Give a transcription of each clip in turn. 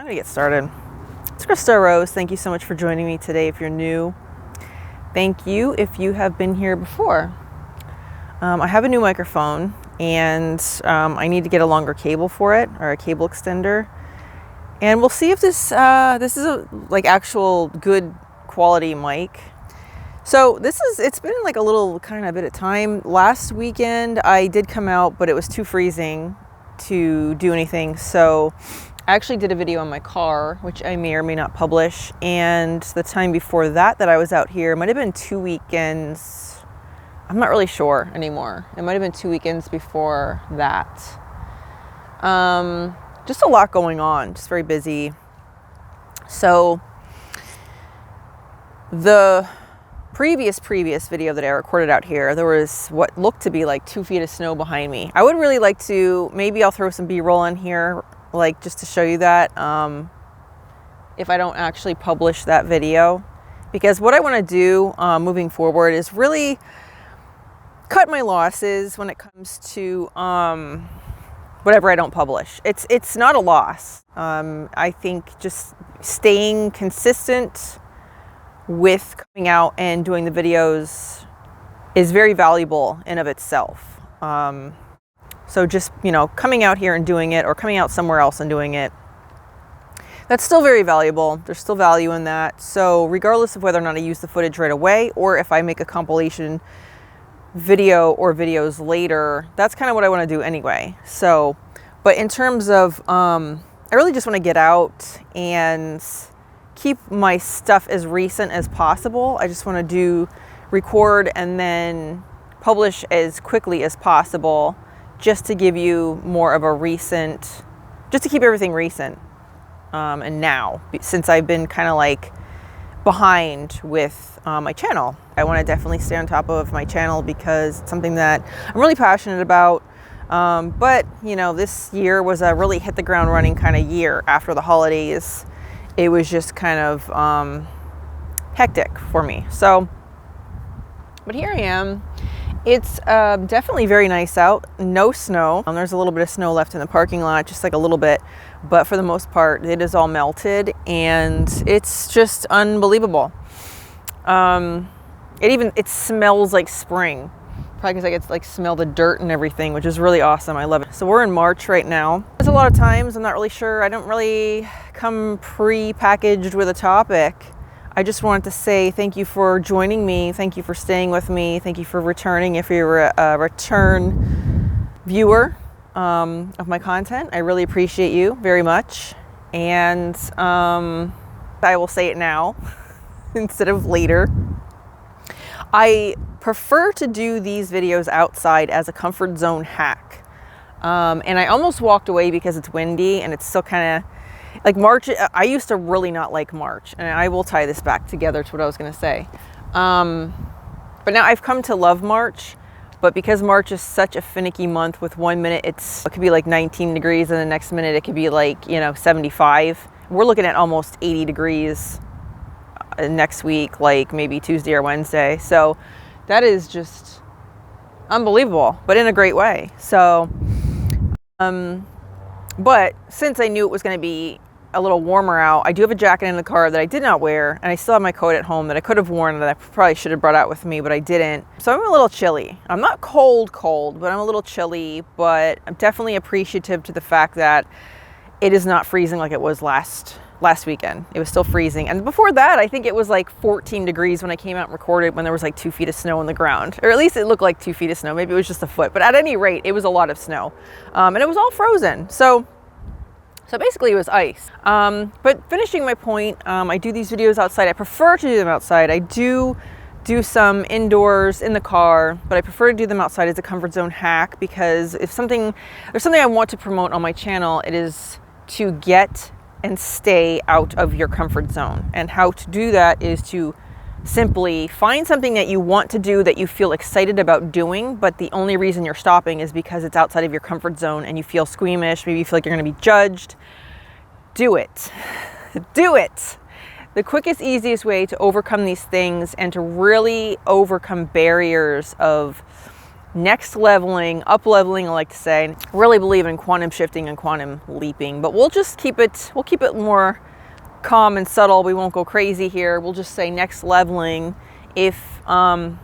I'm gonna get started. It's Krista Rose. Thank you so much for joining me today. If you're new, thank you if you have been here before. I have a new microphone and I need to get a longer cable for it, or a cable extender. And we'll see if this is a actual good quality mic. So it's been like a little kind of bit of time. Last weekend I did come out, but it was too freezing to do anything. So I actually did a video on my car, which I may or may not publish. And the time before that I was out here, it might have been 2 weekends. I'm not really sure anymore. It might have been 2 weekends before that. Just a lot going on, just very busy. So the previous video that I recorded out here, there was what looked to be like 2 feet of snow behind me. I would really like to, maybe I'll throw some B-roll in here, like just to show you that, if I don't actually publish that video, because what I want to do moving forward is really cut my losses when it comes to whatever I don't publish. It's not a loss. I think just staying consistent with coming out and doing the videos is very valuable in of itself. So just, coming out here and doing it, or coming out somewhere else and doing it, that's still very valuable. There's still value in that. So regardless of whether or not I use the footage right away, or if I make a compilation video or videos later, that's kind of what I want to do anyway. So, but in terms of, I really just want to get out and keep my stuff as recent as possible. I just want to record and then publish as quickly as possible, just to give you more of a recent, just to keep everything recent. And now, since I've been kind of like behind with my channel, I want to definitely stay on top of my channel because it's something that I'm really passionate about. But this year was a really hit the ground running kind of year. After the holidays, it was just kind of hectic for me. So, but here I am. It's definitely very nice out. No snow. There's a little bit of snow left in the parking lot, just like a little bit. But for the most part, it is all melted, and it's just unbelievable. It smells like spring. Probably because I get to smell the dirt and everything, which is really awesome. I love it. So we're in March right now. There's a lot of times I'm not really sure. I don't really come pre-packaged with a topic. I just wanted to say thank you for joining me. Thank you for staying with me. Thank you for returning if you're a return viewer of my content. I really appreciate you very much. And I will say it now instead of later. I prefer to do these videos outside as a comfort zone hack. And I almost walked away because it's windy and it's still kind of like March. I used to really not like March, and I will tie this back together to what I was going to say. But now I've come to love March, but because March is such a finicky month, with 1 minute it could be like 19 degrees and the next minute it could be like 75. We're looking at almost 80 degrees next week, like maybe Tuesday or Wednesday. So that is just unbelievable, but in a great way. So but since I knew it was going to be a little warmer out, I do have a jacket in the car that I did not wear, and I still have my coat at home that I could have worn, that I probably should have brought out with me, but I didn't. So I'm a little chilly. I'm not cold, but I'm a little chilly, but I'm definitely appreciative to the fact that it is not freezing like it was last weekend. It was still freezing. And before that, I think it was like 14 degrees when I came out and recorded, when there was like 2 feet of snow on the ground, or at least it looked like 2 feet of snow. Maybe it was just a foot, but at any rate, it was a lot of snow. And it was all frozen. So basically it was ice. But finishing my point, I do these videos outside. I prefer to do them outside. I do some indoors in the car, but I prefer to do them outside as a comfort zone hack, because if there's something I want to promote on my channel, it is to get and stay out of your comfort zone. And how to do that is to simply find something that you want to do, that you feel excited about doing, but the only reason you're stopping is because it's outside of your comfort zone and you feel squeamish, maybe you feel like you're going to be judged. Do it. Do it. The quickest, easiest way to overcome these things and to really overcome barriers of next leveling, up leveling, I like to say. Really believe in quantum shifting and quantum leaping, but we'll just keep it more calm and subtle. We won't go crazy here. We'll just say next leveling. If there's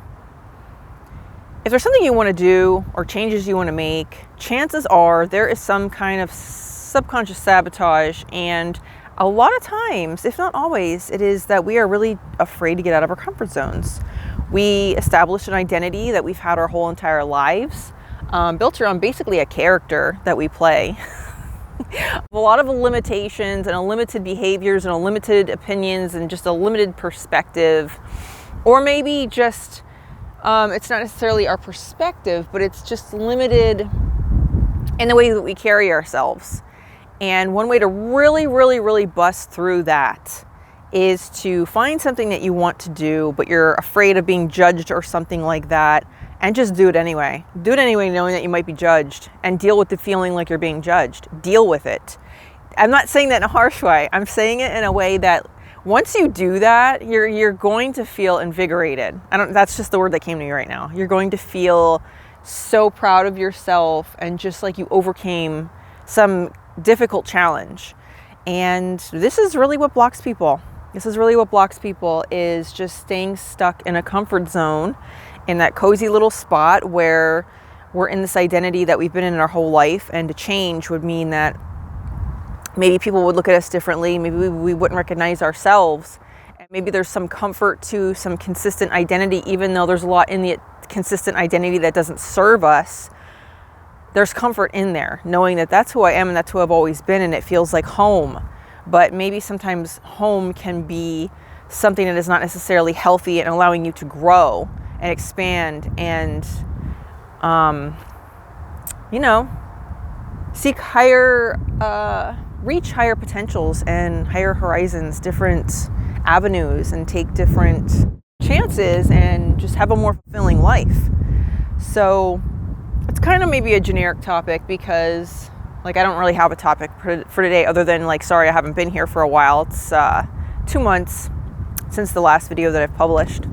something you want to do or changes you want to make, chances are there is some kind of subconscious sabotage. And a lot of times, if not always, it is that we are really afraid to get out of our comfort zones. We establish an identity that we've had our whole entire lives, built around basically a character that we play. A lot of limitations and limited behaviors and limited opinions and just a limited perspective. Or maybe just, it's not necessarily our perspective, but it's just limited in the way that we carry ourselves. And one way to really, really, really bust through that is to find something that you want to do, but you're afraid of being judged or something like that, and just do it anyway. Do it anyway, knowing that you might be judged, and deal with the feeling like you're being judged. Deal with it. I'm not saying that in a harsh way. I'm saying it in a way that once you do that, you're going to feel invigorated. That's just the word that came to me right now. You're going to feel so proud of yourself and just like you overcame some difficult challenge. And this is really what blocks people. This is really what blocks people, is just staying stuck in a comfort zone, in that cozy little spot where we're in this identity that we've been in our whole life. And to change would mean that maybe people would look at us differently. Maybe we wouldn't recognize ourselves. And maybe there's some comfort to some consistent identity, even though there's a lot in the consistent identity that doesn't serve us. There's comfort in there, knowing that that's who I am and that's who I've always been, and it feels like home. But maybe sometimes home can be something that is not necessarily healthy and allowing you to grow and expand and, seek higher, reach higher potentials and higher horizons, different avenues, and take different chances and just have a more fulfilling life. So it's kind of maybe a generic topic, because I don't really have a topic for today other than sorry, I haven't been here for a while. It's 2 months since the last video that I've published,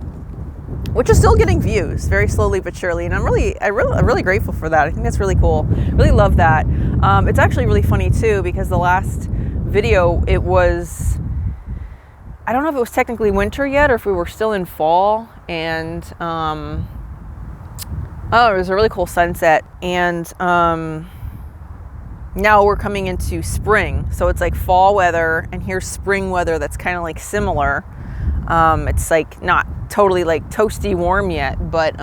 which is still getting views very slowly but surely. And I'm really grateful for that. I think that's really cool. Really love that. It's actually really funny too, because the last video, it was, I don't know if it was technically winter yet or if we were still in fall, and it was a really cool sunset. And now we're coming into spring, so it's like fall weather, and here's spring weather that's kind of similar. It's not totally toasty warm yet, but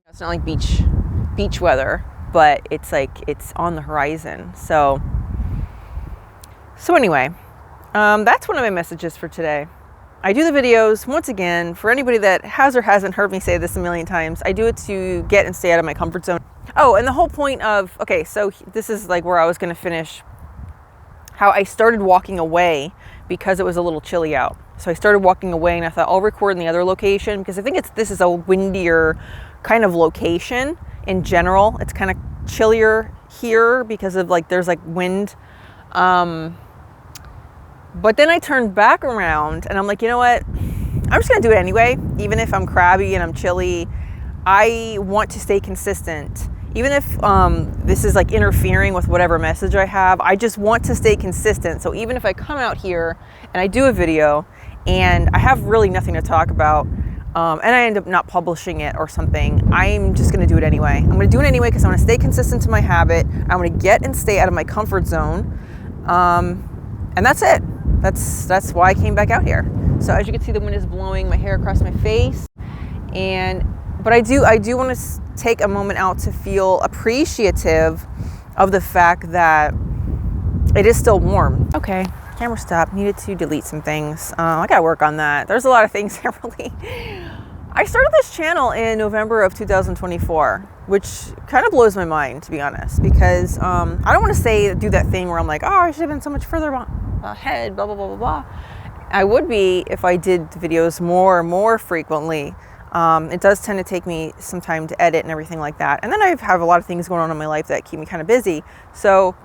it's not like beach weather, but it's it's on the horizon. So anyway, that's one of my messages for today. I do the videos, once again, for anybody that has or hasn't heard me say this a million times, I do it to get and stay out of my comfort zone. Oh, and the whole point of, okay, so this is where I was going to finish, how I started walking away because it was a little chilly out. So I started walking away, and I thought I'll record in the other location, because I think this is a windier kind of location in general. It's kind of chillier here because of there's wind. But then I turned back around and I'm like, you know what? I'm just going to do it anyway. Even if I'm crabby and I'm chilly, I want to stay consistent. Even if this is interfering with whatever message I have, I just want to stay consistent. So even if I come out here and I do a video and I have really nothing to talk about, and I end up not publishing it or something, I'm just going to do it anyway. I'm going to do it anyway because I want to stay consistent to my habit. I want to get and stay out of my comfort zone. And that's it. That's why I came back out here. So as you can see, the wind is blowing my hair across my face. But I do want to take a moment out to feel appreciative of the fact that it is still warm. Okay, camera stop. Needed to delete some things. I gotta work on that. There's a lot of things that I started this channel in November of 2024, which kind of blows my mind, to be honest, because I don't want to do that thing where I'm like, oh, I should have been so much further ahead, blah, blah, blah, blah, blah. I would be if I did videos more frequently. It does tend to take me some time to edit and everything like that. And then I have a lot of things going on in my life that keep me kind of busy. So,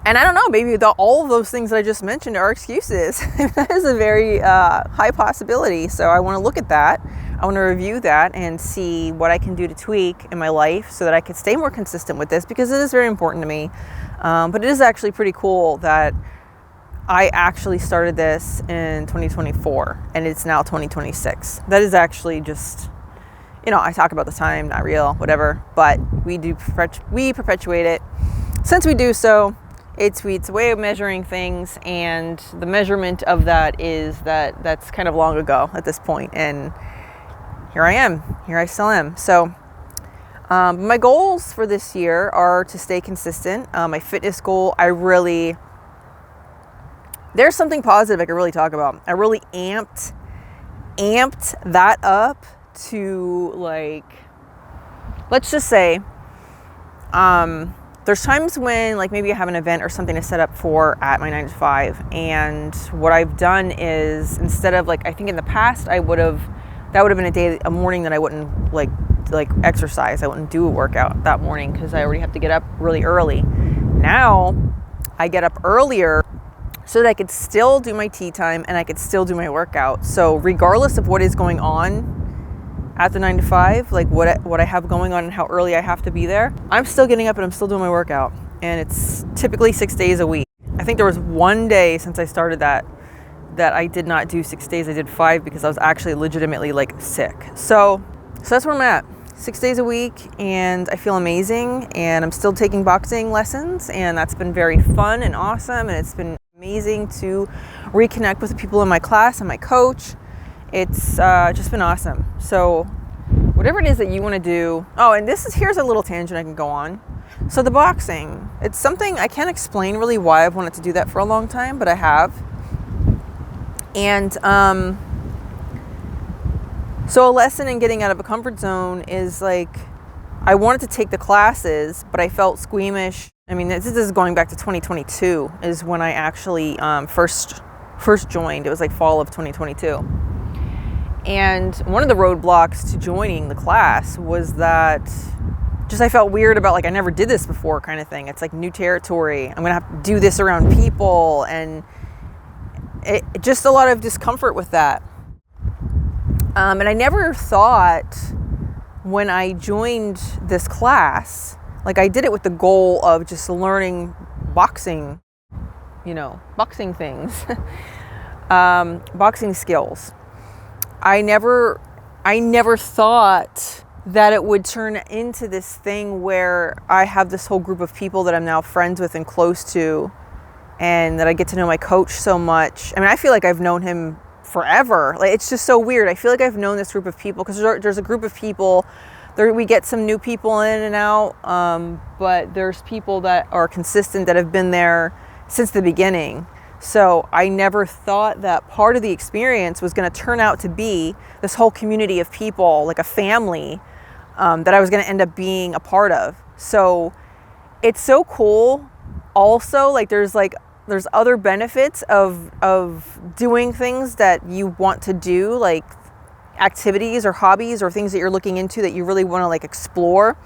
and I don't know, maybe all of those things that I just mentioned are excuses. That is a very high possibility. So I want to look at that. I want to review that and see what I can do to tweak in my life so that I can stay more consistent with this, because it is very important to me. But it is actually pretty cool that I actually started this in 2024 and it's now 2026. That is actually just, I talk about the time, not real, whatever, but we perpetuate it. Since we do so, it's a way of measuring things, and the measurement of that is that's kind of long ago at this point, and here I still am. So my goals for this year are to stay consistent. My fitness goal, there's something positive I could really talk about. I really amped that up to, like, let's just say, there's times when, like, maybe I have an event or something to set up for at my 9 to 5. And what I've done is, instead of, like, I think in the past that would have been a morning that I wouldn't like exercise. I wouldn't do a workout that morning because I already have to get up really early. Now I get up earlier so that I could still do my tea time and I could still do my workout. So regardless of what is going on at the 9 to 5, like what I have going on and how early I have to be there, I'm still getting up and I'm still doing my workout. And it's typically 6 days a week. I think there was one day since I started that I did not do 6 days. I did 5 because I was actually legitimately, like, sick. So that's where I'm at. 6 days a week, and I feel amazing, and I'm still taking boxing lessons, and that's been very fun and awesome, and it's been amazing to reconnect with the people in my class and my coach. It's just been awesome. So whatever it is that you want to do. Oh, and here's a little tangent I can go on. So the boxing, it's something I can't explain really why I've wanted to do that for a long time, but I have. And so a lesson in getting out of a comfort zone is, like, I wanted to take the classes, but I felt squeamish. I mean, this is going back to 2022 is when I actually first joined. It was like fall of 2022. And one of the roadblocks to joining the class was that just I felt weird about, like, I never did this before kind of thing. It's like new territory. I'm going to have to do this around people, and just a lot of discomfort with that. And I never thought when I joined this class, like, I did it with the goal of just learning boxing, boxing things, boxing skills. I never thought that it would turn into this thing where I have this whole group of people that I'm now friends with and close to, and that I get to know my coach so much. I mean, I feel like I've known him forever. Like, it's just so weird. I feel like I've known this group of people because there's a group of people there. We get some new people in and out, but there's people that are consistent that have been there since the beginning. So I never thought that part of the experience was going to turn out to be this whole community of people, like a family, that I was going to end up being a part of. So it's so cool. Also, like, there's other benefits of doing things that you want to do, like activities or hobbies or things that you're looking into that you really want to, like, explore.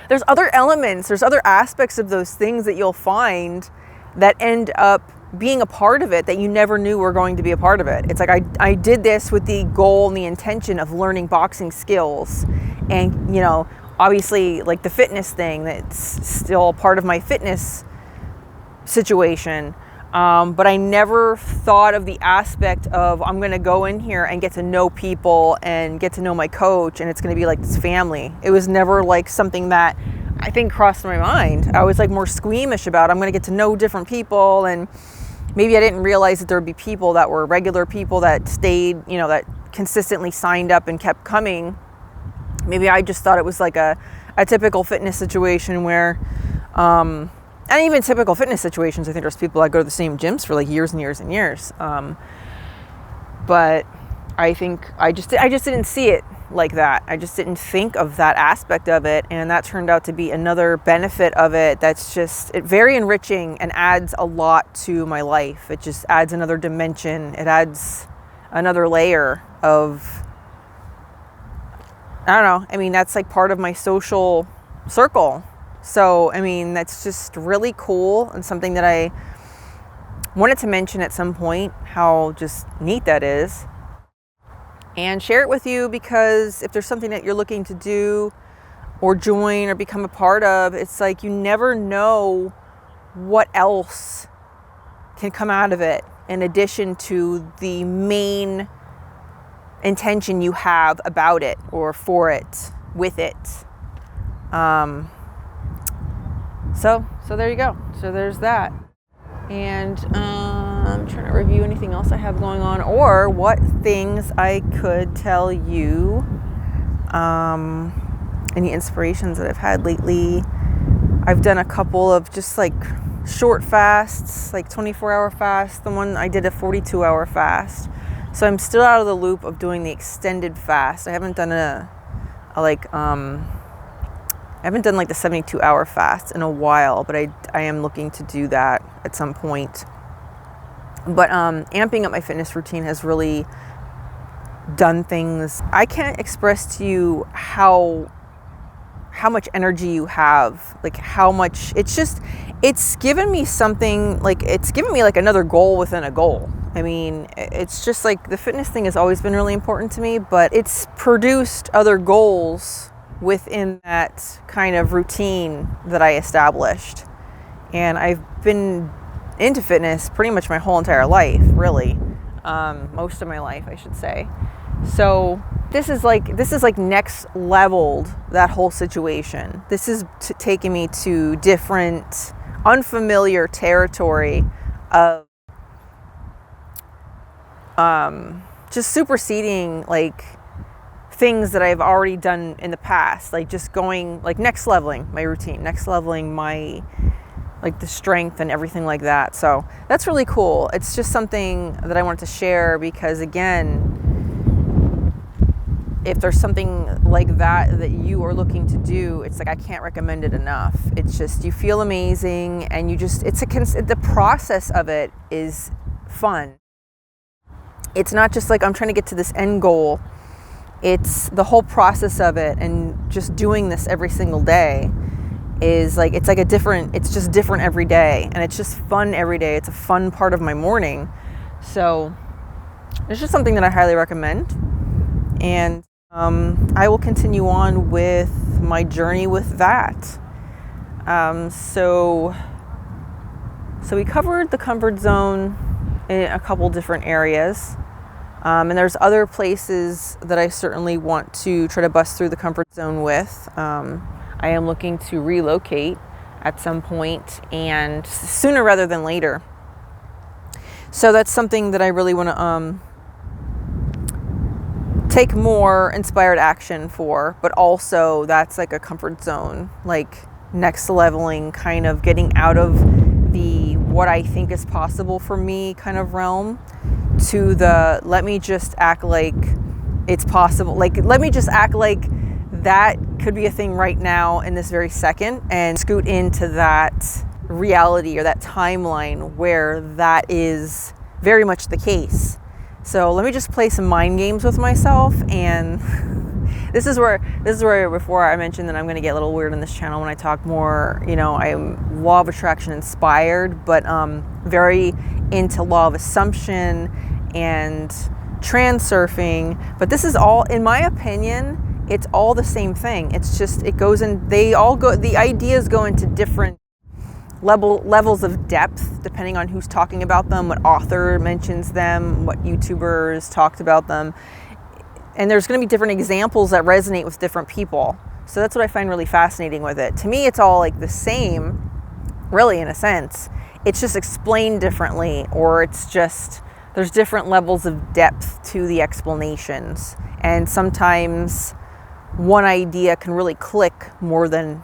There's other elements, there's other aspects of those things that you'll find that end up being a part of it that you never knew were going to be a part of it. It's like I did this with the goal and the intention of learning boxing skills, and obviously, like, the fitness thing, that's still part of my fitness situation, but I never thought of the aspect of I'm going to go in here and get to know people and get to know my coach, and it's going to be like this family. It was never like something that I think crossed my mind. I was, like, more squeamish about I'm going to get to know different people, and maybe I didn't realize that there would be people that were regular people that stayed, that consistently signed up and kept coming. Maybe I just thought it was like a typical fitness situation where, and even typical fitness situations, I think there's people that go to the same gyms for, like, years and years and years. But I think I just didn't see it like that. I just didn't think of that aspect of it, and that turned out to be another benefit of it that's just very enriching and adds a lot to my life. It just adds another dimension. It adds another layer of, I don't know. I mean, that's like part of my social circle. So, I mean, that's just really cool and something that I wanted to mention at some point, how just neat that is. and share it with you, because if there's something that you're looking to do or join or become a part of, it's like you never know what else can come out of it in addition to the main intention you have about it or for it, with it. So there you go. So there's that. And I'm trying to review anything else I have going on, or what things I could tell you. Any inspirations that I've had lately. I've done a couple of just like short fasts, like 24-hour fasts. The one I did a 42-hour fast. So I'm still out of the loop of doing the extended fast. I haven't done I haven't done like the 72-hour fast in a while, but I am looking to do that at some point. But amping up my fitness routine has really done things. I can't express to you how much energy you have, like how much it's given me something, like it's given me like another goal within a goal. I mean, it's just like the fitness thing has always been really important to me, but it's produced other goals within that kind of routine that I established. And I've been into fitness pretty much my whole entire life, really. Most of my life, I should say. So this is like next leveled that whole situation. This is taking me to different, unfamiliar territory of just superseding like things that I've already done in the past, like just going like next leveling my routine, next leveling my like the strength and everything like that. So that's really cool. It's just something that I wanted to share because, again, if there's something like that you are looking to do, it's like I can't recommend it enough. It's just you feel amazing, and you just the process of it is fun. It's not just like I'm trying to get to this end goal. It's the whole process of it, and just doing this every single day is like it's just different every day, and it's just fun every day. It's a fun part of my morning. So it's just something that I highly recommend. And I will continue on with my journey with that. So we covered the comfort zone in a couple different areas. And there's other places that I certainly want to try to bust through the comfort zone with. I am looking to relocate at some point, and sooner rather than later. So that's something that I really want to take more inspired action for, but also that's like a comfort zone, like next leveling, kind of getting out of the what I think is possible for me kind of realm to the let me just act like it's possible, like let me just act like that could be a thing right now in this very second, and scoot into that reality or that timeline where that is very much the case. So let me just play some mind games with myself. And this is where before I mentioned that I'm going to get a little weird on this channel when I talk more, I'm law of attraction inspired, but very into law of assumption and transurfing. But this is all, in my opinion, it's all the same thing. It's just, the ideas go into different levels of depth depending on who's talking about them, what author mentions them, what YouTubers talked about them. And there's going to be different examples that resonate with different people. So that's what I find really fascinating with it. To me, it's all like the same, really, in a sense. It's just explained differently, or it's just, there's different levels of depth to the explanations. And sometimes one idea can really click more than,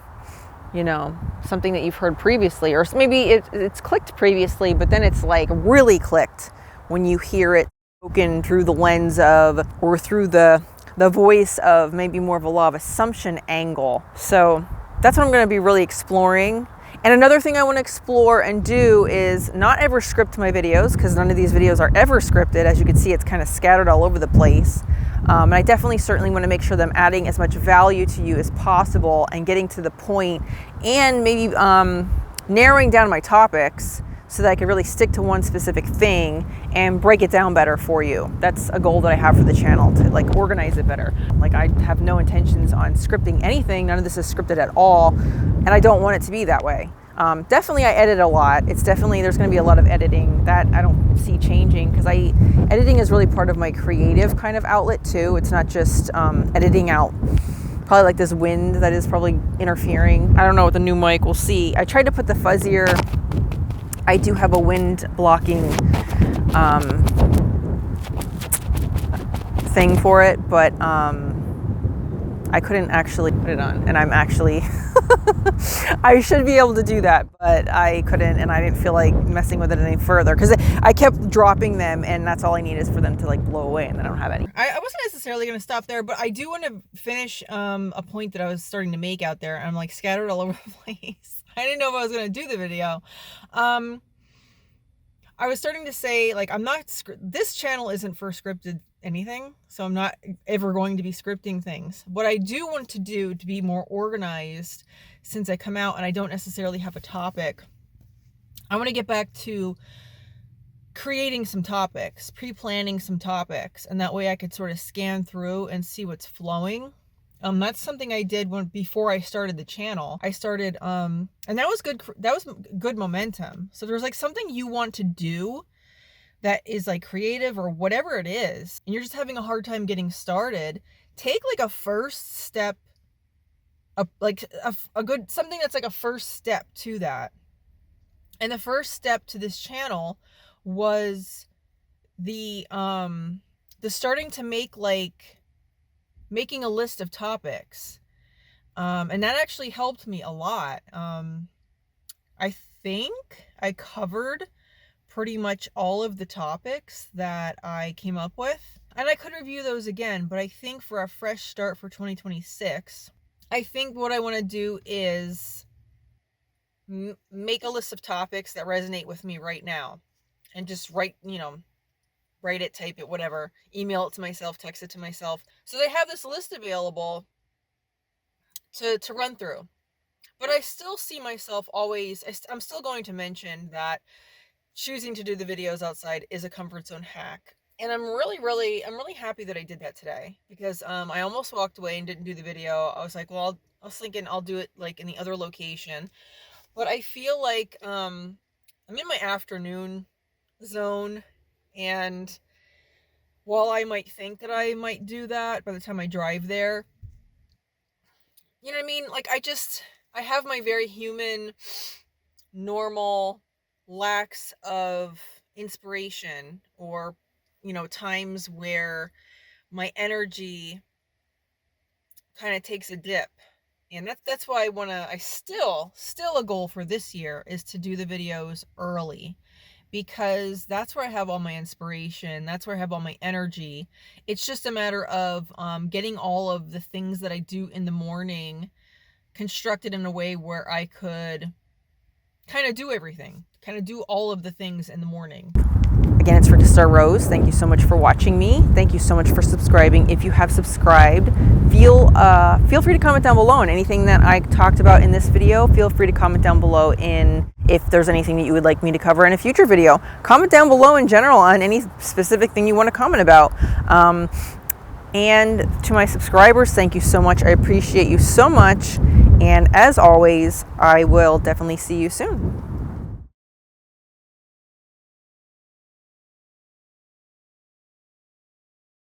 something that you've heard previously, or maybe it's clicked previously, but then it's like really clicked when you hear it spoken through the lens of, or through the voice of maybe more of a law of assumption angle. So that's what I'm going to be really exploring. And another thing I want to explore and do is not ever script my videos, because none of these videos are ever scripted. As you can see, it's kind of scattered all over the place. And I certainly want to make sure that I'm adding as much value to you as possible and getting to the point, and maybe narrowing down my topics so that I could really stick to one specific thing and break it down better for you. That's a goal that I have for the channel, to like organize it better. Like I have no intentions on scripting anything. None of this is scripted at all, and I don't want it to be that way. Definitely I edit a lot. It's definitely, there's going to be a lot of editing that I don't see changing, because editing is really part of my creative kind of outlet too. It's not just editing out probably like this wind that is probably interfering. I don't know with the new mic, we'll see. I tried to put the fuzzier, I do have a wind blocking thing for it, but I couldn't actually put it on, and I'm actually I should be able to do that, but I couldn't, and I didn't feel like messing with it any further, because I kept dropping them, and that's all I need is for them to like blow away, and I don't have any. I wasn't necessarily going to stop there, but I do want to finish a point that I was starting to make out there. I'm like scattered all over the place. I didn't know if I was going to do the video. I was starting to say, like, this channel isn't for scripted anything, so I'm not ever going to be scripting things. What I do want to do to be more organized, since I come out and I don't necessarily have a topic, I want to get back to creating some topics, pre-planning some topics, and that way I could sort of scan through and see what's flowing. That's something I did before I started the channel. I started, and that was good. That was good momentum. So there's like something you want to do that is like creative or whatever it is, and you're just having a hard time getting started. Take like a first step, something that's like a first step to that. And the first step to this channel was the starting to making a list of topics. And that actually helped me a lot. I think I covered pretty much all of the topics that I came up with. And I could review those again, but I think for a fresh start for 2026, I think what I want to do is make a list of topics that resonate with me right now. And just write it, type it, whatever, email it to myself, text it to myself. So they have this list available to run through. But I still see myself I'm still going to mention that choosing to do the videos outside is a comfort zone hack. And I'm really happy that I did that today, because I almost walked away and didn't do the video. I was like, well, I was thinking I'll do it like in the other location. But I feel like I'm in my afternoon zone, and while I might think that I might do that by the time I drive there, you know what I mean? Like, I have my very human, normal lacks of inspiration, or, times where my energy kind of takes a dip. And that's why I still a goal for this year is to do the videos early, because that's where I have all my inspiration. That's where I have all my energy. It's just a matter of getting all of the things that I do in the morning constructed in a way where I could kind of do everything, kind of do all of the things in the morning. Again, it's Rika Star Rose. Thank you so much for watching me. Thank you so much for subscribing. If you have subscribed, feel free to comment down below on anything that I talked about in this video. Feel free to comment down below if there's anything that you would like me to cover in a future video. Comment down below in general on any specific thing you want to comment about. And to my subscribers, thank you so much. I appreciate you so much. And as always, I will definitely see you soon.